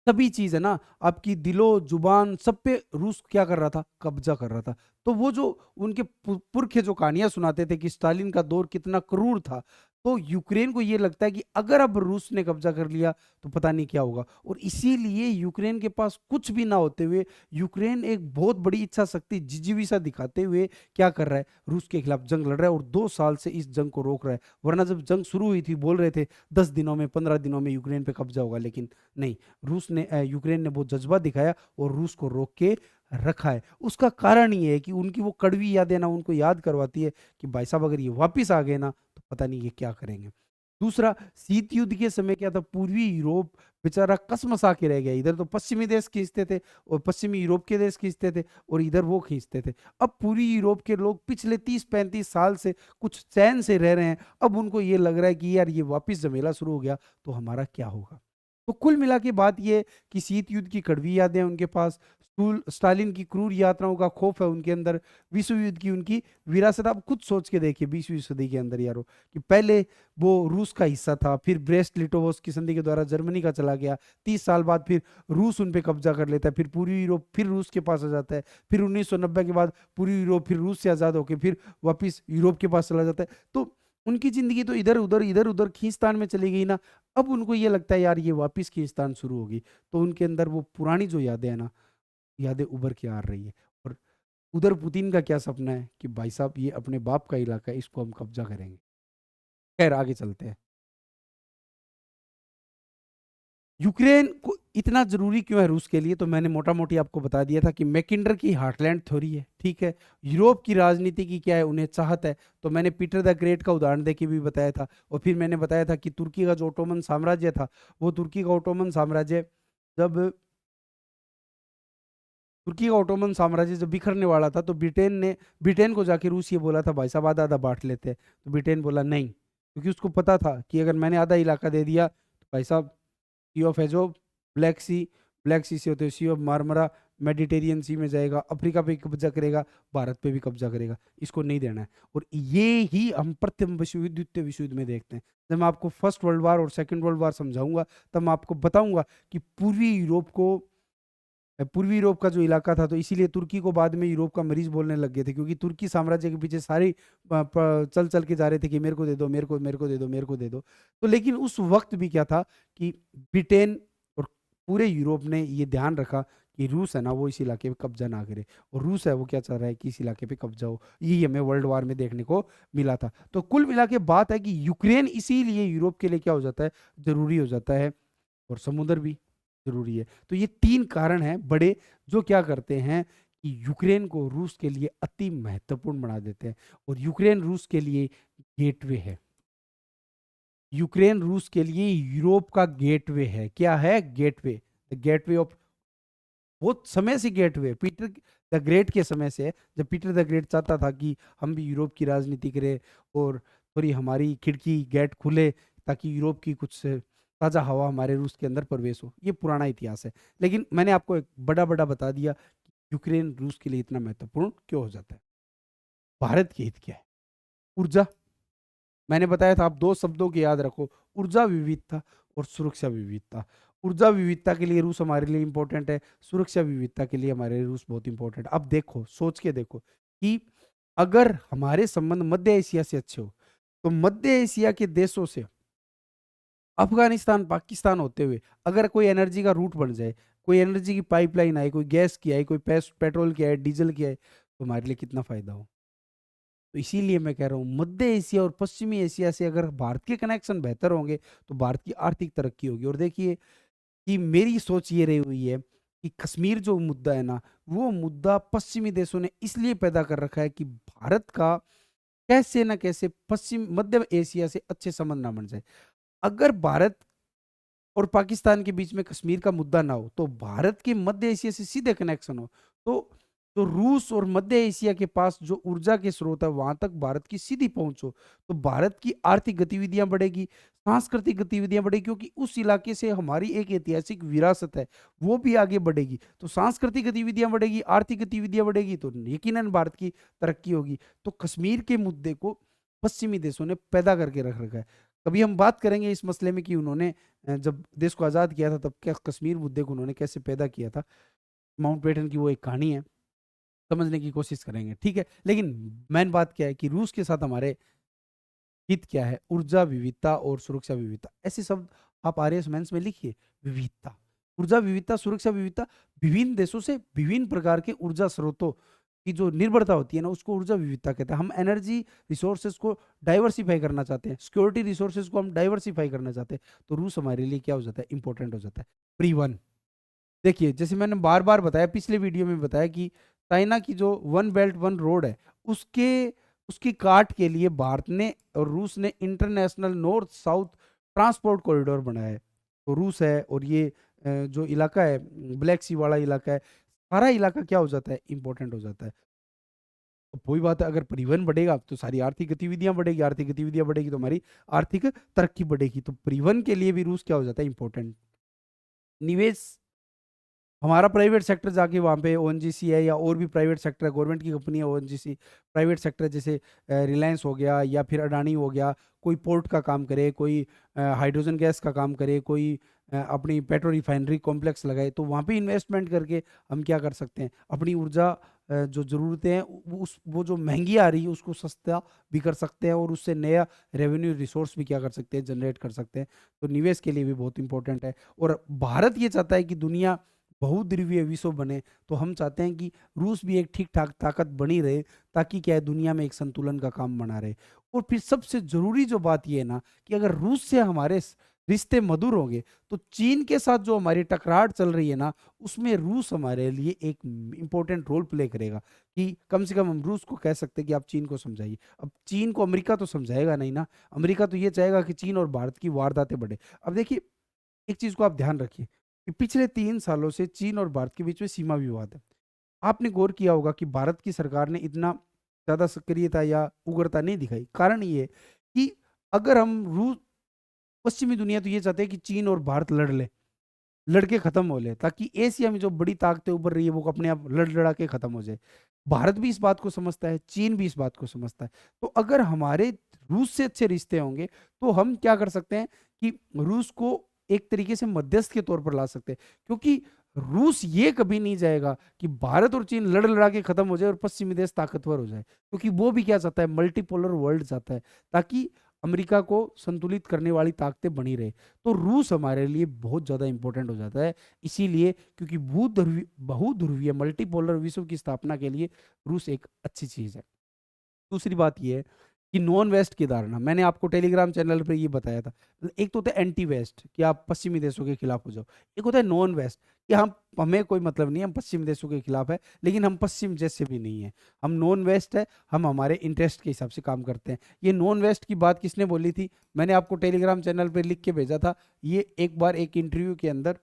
S1: सभी चीज़ है ना, आपकी दिलो-जुबान सब पे रूस क्या कर रहा था? कब्ज़ा कर रहा था। तो वो जो उनके पुरखे जो कहानियाँ सुनाते थे कि स्टालिन का दौर कितना क्रूर था, तो यूक्रेन को ये लगता है कि अगर अब रूस ने कब्ज़ा कर लिया, तो पता नहीं क्या होगा। और इसीलिए यूक्रेन के पास कुछ भी ना होते हुए, यूक्रेन एक बहुत बड़ी इच्छा शक्ति जिजीविसा दिखाते हुए क्या कर रहा है? रूस के खिलाफ जंग लड़ रहा है और 2 साल से इस जंग को रोक रहा है। वरना जब जंग शुरू हुई थी, बोल रहे थे 10 दिनों में, 15 दिनों में यूक्रेन पे कब्ज़ा होगा, लेकिन नहीं। यूक्रेन ने वो जज्बा दिखाया और रूस को रोक के रखा है। उसका कारण ये है कि उनकी वो कड़वी यादें ना उनको याद करवाती है कि भाई साहब अगर ये वापिस आ गए ना, तो पता नहीं ये क्या करेंगे। दूसरा, शीत युद्ध के समय क्या था, पूर्वी यूरोप बेचारा कसमसा के रह गया। इधर तो पश्चिमी देश खींचते थे और पश्चिमी यूरोप के देश खींचते थे और इधर वो खींचते थे। अब पूरी यूरोप के लोग पिछले 30-35 साल से कुछ चैन से रह रहे हैं। अब उनको ये लग रहा है कि यार ये वापिस झमेला शुरू हो गया, तो हमारा क्या होगा? तो कुल मिला के बात ये है कि शीत युद्ध की कड़वी यादें हैं उनके पास, स्टालिन की क्रूर यात्राओं का खौफ है उनके अंदर, विश्व युद्ध की उनकी विरासत। आप खुद सोच के देखिए 20वीं सदी के अंदर यारो, कि पहले वो रूस का हिस्सा था, फिर ब्रेस्ट लिटोवोस की संधि के द्वारा जर्मनी का चला गया, 30 साल बाद फिर रूस उन पे कब्जा कर लेता है, फिर पूरी यूरोप फिर रूस के पास आ जाता है, फिर 1990 के बाद पूरी यूरोप फिर रूस से आज़ाद होकर फिर वापिस यूरोप के पास चला जाता है। तो उनकी ज़िंदगी तो इधर उधर खींचतान में चली गई ना। अब उनको ये लगता है यार ये वापिस खींचतान शुरू होगी, तो उनके अंदर वो पुरानी जो यादें हैं ना, यादें उभर के आ रही है। और उधर पुतिन का क्या सपना है कि भाई साहब ये अपने बाप का इलाका है, इसको हम कब्जा करेंगे। खैर आगे चलते हैं। यूक्रेन को इतना ज़रूरी क्यों है रूस के लिए? तो मैंने मोटा-मोटी आपको बता दिया था कि मैकिंडर की हार्टलैंड थ्योरी है, ठीक है? यूरोप की राजनीति की क्या है, उन्हें चाहत है। तो मैंने पीटर द ग्रेट का उदाहरण देके भी बताया था और फिर मैंने बताया था कि तुर्की का जो ओटोमन साम्राज्य था, वो तुर्की का ओटोमन साम्राज्य जब बिखरने वाला था, तो ब्रिटेन को जाके रूस ये बोला था, भाई साहब आधा-आधा बाँट लेते हैं। तो ब्रिटेन बोला नहीं, क्योंकि उसको पता था कि अगर मैंने आधा इलाका दे दिया, तो भाई साहब Sea of Azov, Black Sea, Black Sea से होते हुए सी ऑफ मार्मरा, मेडिटेरियन सी में जाएगा, अफ्रीका पे कब्जा करेगा, भारत पे भी कब्जा करेगा, इसको नहीं देना है। और ये ही हम प्रथम विश्व युद्ध, द्वितीय विश्व युद्ध में देखते हैं। जब मैं आपको फर्स्ट वर्ल्ड वार और सेकंड वर्ल्ड वार समझाऊंगा, तब मैं आपको बताऊंगा कि पूर्वी यूरोप का जो इलाका था, तो इसीलिए तुर्की को बाद में यूरोप का मरीज बोलने लग गए थे, क्योंकि तुर्की साम्राज्य के पीछे सारे चल चल के जा रहे थे कि मेरे को दे दो, मेरे को दे दो, मेरे को दे दो। तो लेकिन उस वक्त भी क्या था कि ब्रिटेन और पूरे यूरोप ने ये ध्यान रखा कि रूस है ना, वो इस इलाके पे कब्जा ना करे, और रूस है वो क्या चाह रहा है कि इस इलाके पे कब्जा हो। यही हमें वर्ल्ड वार में देखने को मिला था। तो कुल मिला के बात है कि यूक्रेन इसीलिए यूरोप के लिए क्या हो जाता है, जरूरी हो जाता है, और समुद्र भी ज़रूरी है। तो ये 3 कारण हैं बड़े, जो क्या करते हैं कि यूक्रेन को रूस के लिए अति महत्वपूर्ण बना देते हैं। और यूक्रेन रूस के लिए गेटवे है। यूक्रेन रूस के लिए यूरोप का गेटवे है। क्या है? गेटवे। द गेटवे ऑफ, बहुत समय से गेटवे पीटर द ग्रेट के समय से है। जब पीटर द ग्रेट चाहता था कि हम भी यूरोप की राजनीति करें और थोड़ी हमारी खिड़की गेट खुले, ताकि यूरोप की कुछ ताज़ा हवा हमारे रूस के अंदर प्रवेश हो। ये पुराना इतिहास है। लेकिन मैंने आपको एक बड़ा बता दिया कि यूक्रेन रूस के लिए इतना महत्वपूर्ण क्यों हो जाता है। भारत के हित क्या है? ऊर्जा। मैंने बताया था, आप दो शब्दों की याद रखो, ऊर्जा विविधता और सुरक्षा विविधता। ऊर्जा विविधता के लिए रूस हमारे लिए इंपॉर्टेंट है, सुरक्षा विविधता के लिए हमारे लिए रूस बहुत इंपॉर्टेंट है। अब देखो, सोच के देखो कि अगर हमारे संबंध मध्य एशिया से अच्छे हो, तो मध्य एशिया के देशों से अफगानिस्तान पाकिस्तान होते हुए अगर कोई एनर्जी का रूट बन जाए, कोई एनर्जी की पाइपलाइन आए, कोई गैस की आए, कोई पेट्रोल की आए, डीजल की आए, तो हमारे लिए कितना फायदा हो। तो इसीलिए मैं कह रहा हूँ, मध्य एशिया और पश्चिमी एशिया से अगर भारत के कनेक्शन बेहतर होंगे, तो भारत की आर्थिक तरक्की होगी। और देखिए कि मेरी सोच ये रही हुई है कि कश्मीर जो मुद्दा है ना, वो मुद्दा पश्चिमी देशों ने इसलिए पैदा कर रखा है कि भारत का कैसे ना कैसे पश्चिम मध्य एशिया से अच्छे संबंध ना बन जाए। अगर भारत और पाकिस्तान के बीच में कश्मीर का मुद्दा ना हो, तो भारत के मध्य एशिया से सीधे कनेक्शन हो, तो रूस और मध्य एशिया के पास जो ऊर्जा के स्रोत है, वहां तक भारत की सीधी पहुंच हो, तो भारत की आर्थिक गतिविधियां बढ़ेगी, सांस्कृतिक गतिविधियां बढ़ेगी, क्योंकि उस इलाके से हमारी एक ऐतिहासिक विरासत है, वो भी आगे बढ़ेगी। तो सांस्कृतिक गतिविधियां बढ़ेगी, आर्थिक गतिविधियां बढ़ेगी, तो यकीनन भारत की तरक्की होगी। तो कश्मीर के मुद्दे को पश्चिमी देशों ने पैदा करके रख रखा है। कभी हम बात करेंगे इस मसले में कि उन्होंने जब देश को आज़ाद किया था तब क्या कश्मीर मुद्दे को उन्होंने कैसे पैदा किया था। माउंटबेटन की वो एक कहानी है, समझने की कोशिश करेंगे, ठीक है? लेकिन मेन बात क्या है कि रूस के साथ हमारे हित क्या है? ऊर्जा विविधता और सुरक्षा विविधता। ऐसे शब्द आप आर्यसमेंस में लिखिए, विविधता, ऊर्जा विविधता, सुरक्षा विविधता। विभिन्न देशों से विभिन्न प्रकार के ऊर्जा स्रोतों की जो निर्भरता होती है ना, उसको ऊर्जा विविधता कहते हैं। हम एनर्जी रिसोर्सेज को डाइवर्सिफाई करना चाहते हैं, सिक्योरिटी रिसोर्सेज को हम डाइवर्सिफाई करना चाहते हैं, तो रूस हमारे लिए क्या हो जाता है? इंपॉर्टेंट हो जाता है। परिवहन, देखिए जैसे मैंने बार-बार बताया, पिछले वीडियो में बताया कि चाइना की जो वन बेल्ट वन रोड है, उसके उसकी काट के लिए भारत ने और रूस ने international north south transport corridor बनाया है। तो रूस है और ये जो इलाका है, ब्लैक सी वाला इलाका है, सारा इलाका क्या हो जाता है? इम्पोर्टेंट हो जाता है। तो वही बात है, अगर परिवहन बढ़ेगा तो सारी आर्थिक गतिविधियाँ बढ़ेगी, आर्थिक गतिविधियाँ बढ़ेगी तो हमारी आर्थिक तरक्की बढ़ेगी। तो परिवहन के लिए भी रूस क्या हो जाता है? इम्पोर्टेंट। निवेश, हमारा प्राइवेट सेक्टर जाके वहाँ पे ओएनजीसी है या और भी प्राइवेट सेक्टर है, गवर्नमेंट की कंपनी है ओएनजीसी, प्राइवेट सेक्टर जैसे रिलायंस हो गया या फिर अडानी हो गया, कोई पोर्ट का काम करे, कोई हाइड्रोजन गैस का काम करे, कोई अपनी पेट्रो रिफाइनरी कॉम्प्लेक्स लगाए, तो वहाँ पे इन्वेस्टमेंट करके हम क्या कर सकते हैं? अपनी ऊर्जा जो ज़रूरतें हैं उस वो जो महंगी आ रही है उसको सस्ता भी कर सकते हैं और उससे नया रेवेन्यू रिसोर्स भी क्या कर सकते हैं? जनरेट कर सकते हैं। तो निवेश के लिए भी बहुत इंपॉर्टेंट है और भारत ये चाहता है कि दुनिया बहुद्रव्य विश्व बने, तो हम चाहते हैं कि रूस भी एक ठीक-ठाक ताकत बनी रहे, ताकि क्या है दुनिया में एक संतुलन का काम बना रहे। और फिर सबसे ज़रूरी जो बात ये है ना कि अगर रूस से हमारे रिश्ते मधुर होंगे, तो चीन के साथ जो हमारी टकराहट चल रही है ना, उसमें रूस हमारे लिए एक इम्पोर्टेंट रोल प्ले करेगा कि कम से कम हम रूस को कह सकते हैं कि आप चीन को समझाइए। अब चीन को अमेरिका तो समझाएगा नहीं ना, अमेरिका तो ये चाहेगा कि चीन और भारत की वारदातें बढ़े। अब देखिए, एक चीज़ को आप ध्यान रखिए कि पिछले 3 सालों से चीन और भारत के बीच में सीमा विवाद है। आपने गौर किया होगा कि भारत की सरकार ने इतना ज़्यादा सक्रियता या उग्रता नहीं दिखाई। कारण ये है कि अगर हम रूस, पश्चिमी दुनिया तो ये चाहते हैं कि चीन और भारत लड़ लें, लड़के खत्म हो ले, ताकि एशिया में जो बड़ी ताकतें उभर रही है वो अपने आप लड़-लड़ा के खत्म हो जाए। भारत भी इस बात को समझता है, चीन भी इस बात को समझता है। तो अगर हमारे रूस से अच्छे रिश्ते होंगे, तो हम क्या कर सकते हैं कि रूस को एक तरीके से मध्यस्थ के तौर पर ला सकते हैं। क्योंकि रूस ये कभी नहीं चाहेगा कि भारत और चीन लड़-लड़ा के खत्म हो जाए और पश्चिमी देश ताकतवर हो जाए। क्योंकि वो भी क्या चाहता है? मल्टीपोलर वर्ल्ड चाहता है, ताकि अमेरिका को संतुलित करने वाली ताकतें बनी रहे। तो रूस हमारे लिए बहुत ज़्यादा इंपॉर्टेंट हो जाता है। इसीलिए क्योंकि बहुध्रुवीय मल्टीपोलर विश्व की स्थापना के लिए रूस एक अच्छी चीज़ है। दूसरी बात ये है कि नॉन वेस्ट की धारणा, मैंने आपको टेलीग्राम चैनल पे ये बताया था। एक तो होता है एंटी वेस्ट कि आप पश्चिमी देशों के खिलाफ हो जाओ। एक होता है नॉन वेस्ट कि हम हमें कोई मतलब नहीं है, हम पश्चिमी देशों के खिलाफ है, लेकिन हम पश्चिम जैसे भी नहीं है। हम नॉन वेस्ट है, हम हमारे इंटरेस्ट के हिसाब से काम करते हैं। ये नॉन वेस्ट की बात किसने बोली थी? मैंने आपको टेलीग्राम चैनल पे लिख के भेजा था। ये एक बार एक इंटरव्यू के अंदर,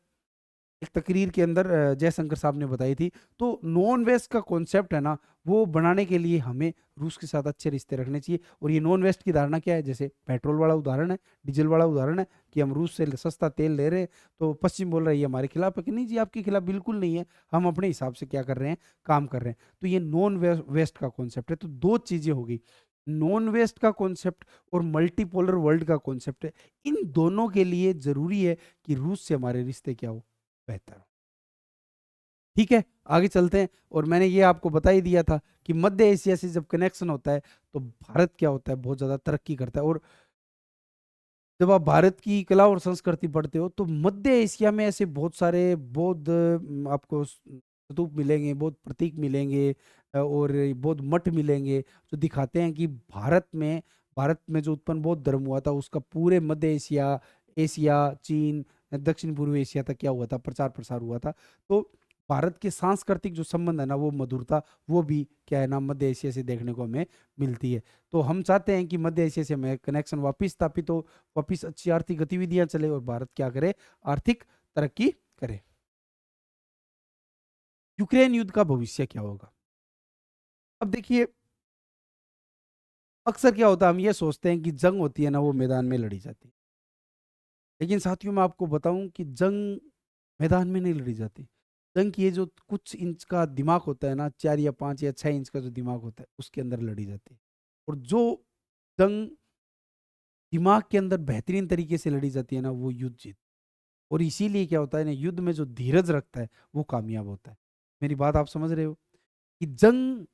S1: एक तकरीर के अंदर जयशंकर साहब ने बताई थी। तो नॉन वेस्ट का कॉन्सेप्ट है ना, वो बनाने के लिए हमें रूस के साथ अच्छे रिश्ते रखने चाहिए। और ये नॉन वेस्ट की धारणा क्या है? जैसे पेट्रोल वाला उदाहरण है, डीजल वाला उदाहरण है कि हम रूस से सस्ता तेल ले रहे हैं, तो पश्चिम बोल रहा है ये हमारे खिलाफ है, कि नहीं जी आपके खिलाफ बिल्कुल नहीं है, हम अपने हिसाब से क्या कर रहे हैं? काम कर रहे हैं। तो ये नॉन वेस्ट का कॉन्सेप्ट है। तो दो चीज़ें हो गई, नॉन वेस्ट का कॉन्सेप्ट और मल्टीपोलर वर्ल्ड का कॉन्सेप्ट है। इन दोनों के लिए ज़रूरी है कि रूस से हमारे रिश्ते क्या हो? बेहतर हो। ठीक है, आगे चलते हैं। और मैंने ये आपको बता ही दिया था कि मध्य एशिया से जब कनेक्शन होता है, तो भारत क्या होता है? बहुत ज़्यादा तरक्की करता है। और जब आप भारत की कला और संस्कृति पढ़ते हो, तो मध्य एशिया में ऐसे बहुत सारे बौद्ध आपको स्तूप मिलेंगे, बौद्ध प्रतीक मिलेंगे, और बौद्ध मठ मिलेंगे, जो दिखाते हैं कि भारत में जो उत्पन्न बौद्ध धर्म हुआ था, उसका पूरे मध्य एशिया, एशिया, चीन, दक्षिण पूर्व एशिया तक क्या हुआ था? प्रचार-प्रसार हुआ था। तो भारत के सांस्कृतिक जो संबंध है ना, वो मधुरता, वो भी क्या है ना, मध्य एशिया से देखने को हमें मिलती है। तो हम चाहते हैं कि मध्य एशिया से हमें कनेक्शन वापिस स्थापित हो, वापिस अच्छी आर्थिक गतिविधियाँ चले और भारत क्या करे? आर्थिक तरक्की करे। यूक्रेन युद्ध का भविष्य क्या होगा? अब देखिए, अक्सर क्या होता है, हम ये सोचते हैं कि जंग होती है ना, वो मैदान में लड़ी जाती है। लेकिन साथियों, मैं आपको बताऊँ कि जंग मैदान में नहीं लड़ी जाती। जंग की ये जो कुछ इंच का दिमाग होता है ना, 4 या 5 या 6 इंच का जो दिमाग होता है, उसके अंदर लड़ी जाती है। और जो जंग दिमाग के अंदर बेहतरीन तरीके से लड़ी जाती है ना, वो युद्ध जीत। और इसीलिए क्या होता है ना, युद्ध में जो धीरज रखता है वो कामयाब होता है। मेरी बात आप समझ रहे हो कि जंग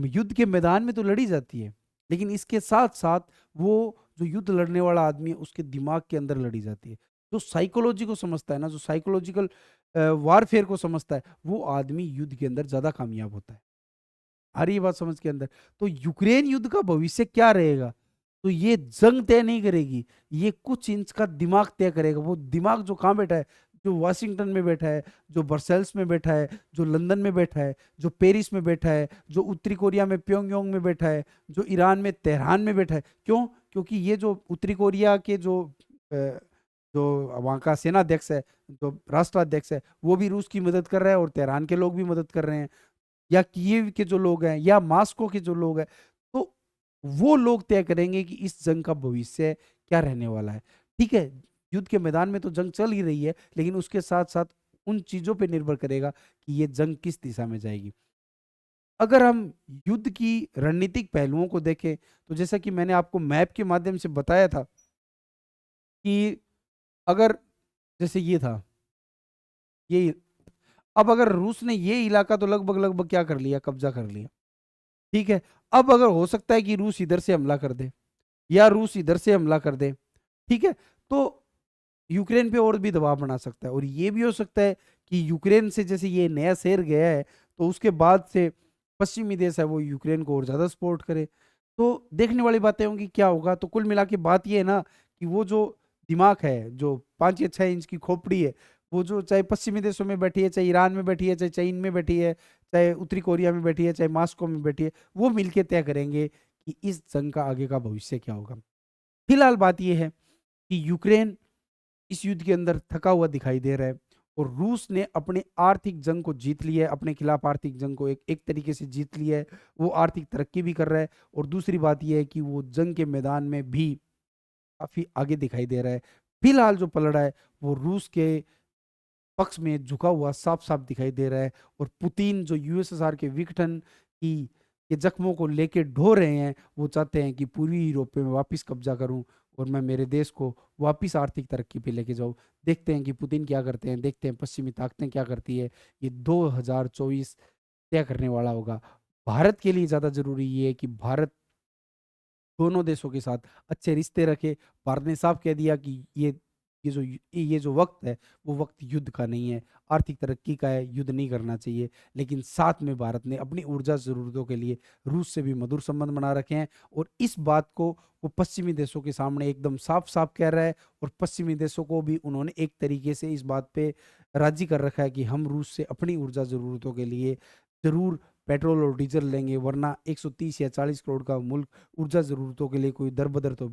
S1: युद्ध के मैदान में तो लड़ी जाती है, लेकिन इसके साथ साथ वो जो युद्ध लड़ने वाला आदमी है उसके दिमाग के अंदर लड़ी जाती है। जो साइकोलॉजी को समझता है ना, जो साइकोलॉजिकल वारफेयर को समझता है, वो आदमी युद्ध के अंदर ज्यादा कामयाब होता है। आ रही है बात समझ के अंदर? तो यूक्रेन युद्ध का भविष्य क्या रहेगा? तो ये जंग तय नहीं करेगी, ये कुछ इंच का दिमाग तय करेगा। वो दिमाग जो कहाँ बैठा है, जो वाशिंगटन में बैठा है, जो ब्रसेल्स में बैठा है, जो लंदन में बैठा है, जो पेरिस में बैठा है, जो उत्तरी कोरिया में प्योंगयांग में बैठा है, जो ईरान में तेहरान में बैठा है। क्यों? क्योंकि ये जो उत्तरी कोरिया के जो वहाँ का सेनाध्यक्ष है, जो राष्ट्राध्यक्ष है, वो भी रूस की मदद कर रहा है और तेहरान के लोग भी मदद कर रहे हैं, या कीव के जो लोग हैं या मास्को के जो लोग हैं। तो वो लोग तय करेंगे कि इस जंग का भविष्य क्या रहने वाला है। ठीक है, युद्ध के मैदान में तो जंग चल ही रही है, लेकिन उसके साथ साथ उन चीजों पे निर्भर करेगा कि ये जंग किस दिशा में जाएगी। अगर हम युद्ध की रणनीतिक पहलुओं को देखें, तो जैसा कि मैंने आपको मैप के माध्यम से बताया था कि अगर जैसे ये था, ये, अब अगर रूस ने ये इलाका तो लगभग लगभग क्या कर लिया, कब्जा कर लिया। ठीक है, अब अगर हो सकता है कि रूस इधर से हमला कर दे या रूस इधर से हमला कर दे, ठीक है, तो यूक्रेन पे और भी दबाव बना सकता है। और ये भी हो सकता है कि यूक्रेन से जैसे ये नया शहर गया है, तो उसके बाद से पश्चिमी देश है वो यूक्रेन को और ज़्यादा सपोर्ट करे। तो देखने वाली बातें होंगी क्या होगा। तो कुल मिला के बात ये है ना कि वो जो दिमाग है, जो 5 या 6 इंच की खोपड़ी है, वो जो चाहे पश्चिमी देशों में बैठी है, चाहे ईरान में बैठी है, चाहे चीन में बैठी है, चाहे उत्तरी कोरिया में बैठी है, चाहे मास्को में बैठी है, वो मिलके तय करेंगे कि इस जंग का आगे का भविष्य क्या होगा। फिलहाल बात यह है कि यूक्रेन इस युद्ध के अंदर थका हुआ दिखाई दे रहा है, और रूस ने अपने आर्थिक जंग को जीत लिया है, अपने खिलाफ आर्थिक जंग को एक एक तरीके से जीत लिया है। वो आर्थिक तरक्की भी कर रहा है, और दूसरी बात यह है कि वो जंग के मैदान में भी काफी आगे दिखाई दे रहा है। फिलहाल जो पलड़ा है वो रूस के पक्ष में झुका हुआ साफ साफ दिखाई दे रहा है। और पुतिन जो यूएसएसआर के विघटन की के जख्मों को लेके ढो रहे हैं, वो चाहते हैं कि पूर्वी यूरोप पे मैं वापस कब्जा करूं और मैं मेरे देश को वापस आर्थिक तरक्की पे लेके जाऊं। देखते हैं कि पुतिन क्या करते हैं, देखते हैं पश्चिमी ताकतें क्या करती है। ये 2024 तय करने वाला होगा। भारत के लिए ज़्यादा ज़रूरी ये है कि भारत दोनों देशों के साथ अच्छे रिश्ते रखे। भारत ने साफ कह दिया कि ये जो वक्त है वो वक्त युद्ध का नहीं है, आर्थिक तरक्की का है, युद्ध नहीं करना चाहिए। लेकिन साथ में भारत ने अपनी ऊर्जा ज़रूरतों के लिए रूस से भी मधुर संबंध बना रखे हैं, और इस बात को वो पश्चिमी देशों के सामने एकदम साफ साफ कह रहा है। और पश्चिमी देशों को भी उन्होंने एक तरीके से इस बात पे राजी कर रखा है कि हम रूस से अपनी ऊर्जा ज़रूरतों के लिए ज़रूर पेट्रोल और डीजल लेंगे, वरना 130 या 40 करोड़ का मुल्क ऊर्जा ज़रूरतों के लिए कोई दर-बदर तो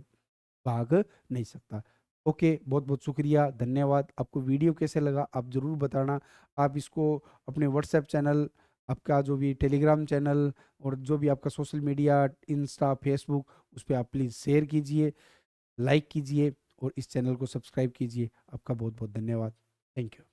S1: भाग नहीं सकता। ओके, बहुत-बहुत शुक्रिया, धन्यवाद। आपको वीडियो कैसे लगा आप ज़रूर बताना। आप इसको अपने व्हाट्सएप चैनल, आपका जो भी टेलीग्राम चैनल और जो भी आपका सोशल मीडिया, इंस्टा, फेसबुक, उस पे आप प्लीज़ शेयर कीजिए, लाइक कीजिए और इस चैनल को सब्सक्राइब कीजिए। आपका बहुत-बहुत धन्यवाद। Thank you.